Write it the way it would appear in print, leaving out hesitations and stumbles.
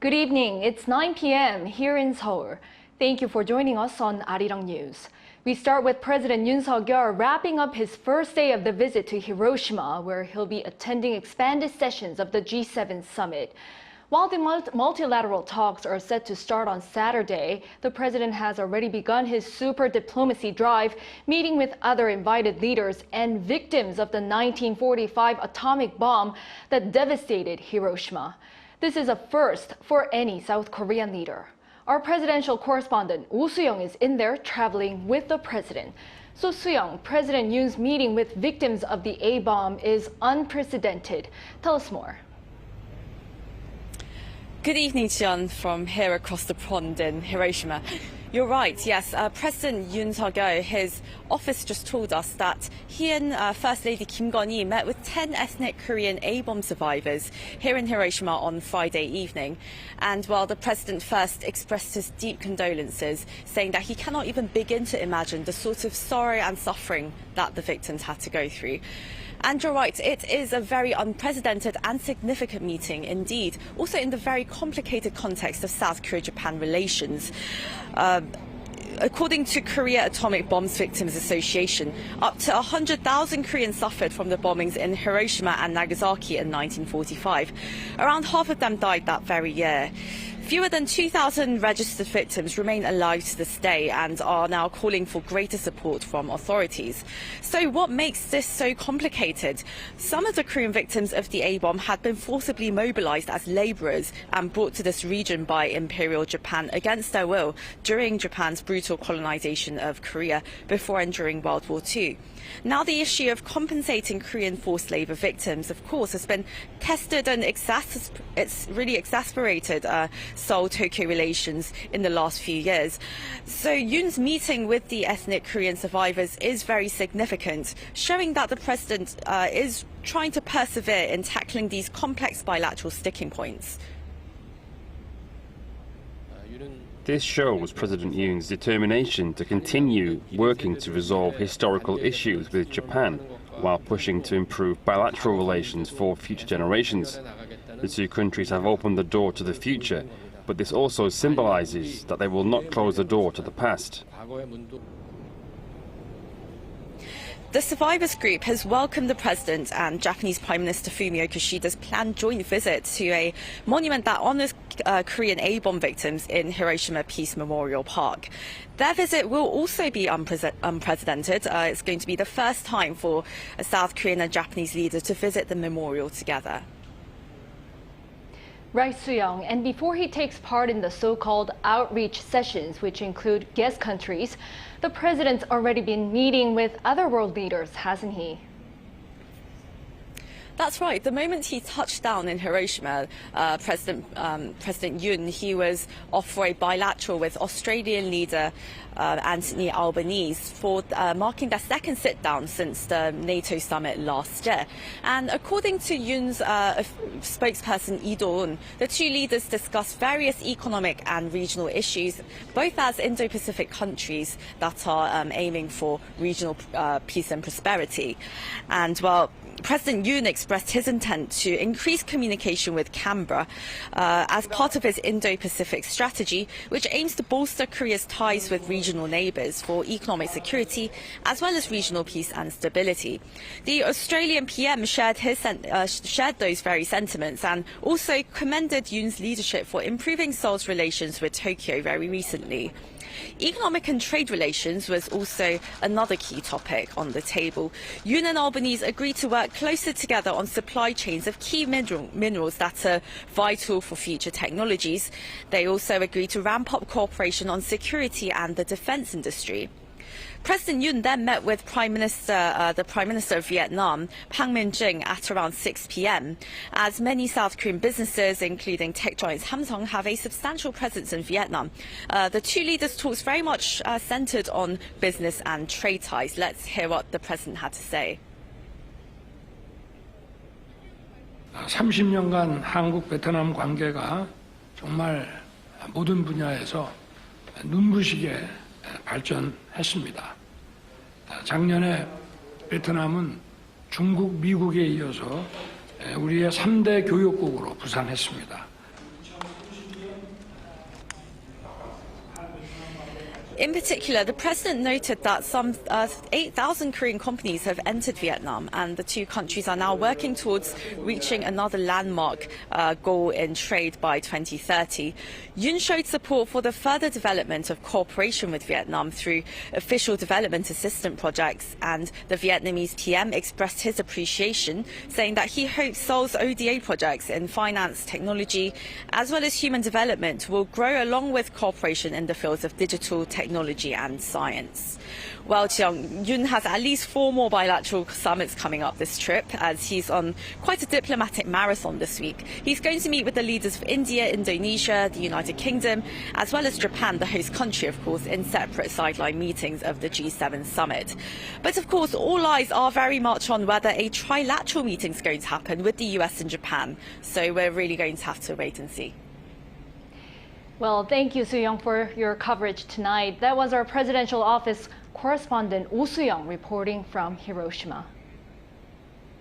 Good evening. It's 9 p.m. here in Seoul. Thank you for joining us on Arirang We start with President Yoon Suk Yeol wrapping up his first day of the visit to Hiroshima, where he'll be attending expanded sessions of the G7 summit. While the multilateral talks are set to start on Saturday, the president has already begun his super diplomacy drive, meeting with other invited leaders and victims of the 1945 atomic bomb that devastated Hiroshima. This is a first for any South Korean leader. Our presidential correspondent Oh Soo-young is in there traveling with the president. So Sooyoung, President Yoon's meeting with victims of the A-bomb is unprecedented. Tell us more. Good evening, Jian, from here across the pond in Hiroshima. You're right, yes. President Yoon Suk Yeol, his office just told us that he and First Lady Kim Gon-hee met with 10 ethnic Korean A-bomb survivors here in Hiroshima on Friday evening. And while the president first expressed his deep condolences, saying that he cannot even begin to imagine the sort of sorrow and suffering that the victims had to go through. And you're right, it is a very unprecedented and significant meeting indeed, also in the very complicated context of South Korea-Japan relations. According to Korea Atomic Bombs Victims Association, up to 100,000 Koreans suffered from the bombings in Hiroshima and Nagasaki in 1945. Around half of them died that very year. Fewer than 2,000 registered victims remain alive to this day and are now calling for greater support from authorities. So what makes this so complicated? Some of the Korean victims of the A-bomb had been forcibly mobilized as laborers and brought to this region by Imperial Japan against their will during Japan's brutal colonization of Korea before and during World War II. Now the issue of compensating Korean forced labor victims, of course, has been tested and it's really exasperated Seoul-Tokyo relations in the last few years. So Yoon's meeting with the ethnic Korean survivors is very significant, showing that the president is trying to persevere in tackling these complex bilateral sticking points. This shows President Yoon's determination to continue working to resolve historical issues with Japan while pushing to improve bilateral relations for future generations. The two countries have opened the door to the future, but this also symbolizes that they will not close the door to the past. The survivors group has welcomed the president and Japanese Prime Minister Fumio Kishida's planned joint visit to a monument that honors Korean A-bomb victims in Hiroshima Peace Memorial Park. Their visit will also be unprecedented. It's going to be the first time for a South Korean and Japanese leader to visit the memorial together. Right, Sooyoung. And before he takes part in the so-called outreach sessions, which include guest countries, the president's already been meeting with other world leaders, hasn't he? That's right. The moment he touched down in Hiroshima, President Yoon, he was off for a bilateral with Australian leader Anthony Albanese for marking their second sit-down since the NATO summit last year. And according to Yoon's spokesperson Lee Do-eun, the two leaders discussed various economic and regional issues, both as Indo-Pacific countries that are aiming for regional peace and prosperity. And well, President Yoon expressed his intent to increase communication with Canberra as part of his Indo-Pacific strategy, which aims to bolster Korea's ties with regional neighbours for economic security as well as regional peace and stability. The Australian PM shared those very sentiments and also commended Yoon's leadership for improving Seoul's relations with Tokyo very recently. Economic and trade relations was also another key topic on the table. Yoon and Albanese agreed to work closer together on supply chains of key minerals that are vital for future technologies. They also agreed to ramp up cooperation on security and the defence industry. President Yoon then met with the Prime Minister of Vietnam, Pham Minh Chinh, at around 6 p.m. As many South Korean businesses, including tech giants Samsung, have a substantial presence in Vietnam, the two leaders' talks very much centered on business and trade ties. Let's hear what the president had to say. 30년간 한국-베트남 관계가 정말 모든 분야에서 눈부시게 발전했습니다. 작년에 베트남은 중국, 미국에 이어서 우리의 3대 교역국으로 부상했습니다. In particular, the president noted that some 8,000 Korean companies have entered Vietnam, and the two countries are now working towards reaching another landmark goal in trade by 2030. Yoon showed support for the further development of cooperation with Vietnam through official development assistance projects, and the Vietnamese PM expressed his appreciation, saying that he hopes Seoul's ODA projects in finance, technology, as well as human development will grow along with cooperation in the fields of digital technology and science. Well, Yoon has at least 4 more bilateral summits coming up this trip, as he's on quite a diplomatic marathon this week. He's going to meet with the leaders of India, Indonesia, the United Kingdom, as well as Japan, the host country, of course, in separate sideline meetings of the G7 summit. But of course, all eyes are very much on whether a trilateral meeting is going to happen with the US and Japan. So we're really going to have to wait and see. Well, thank you, Sooyoung, for your coverage tonight. That was our presidential office correspondent Oh Soo-young reporting from Hiroshima.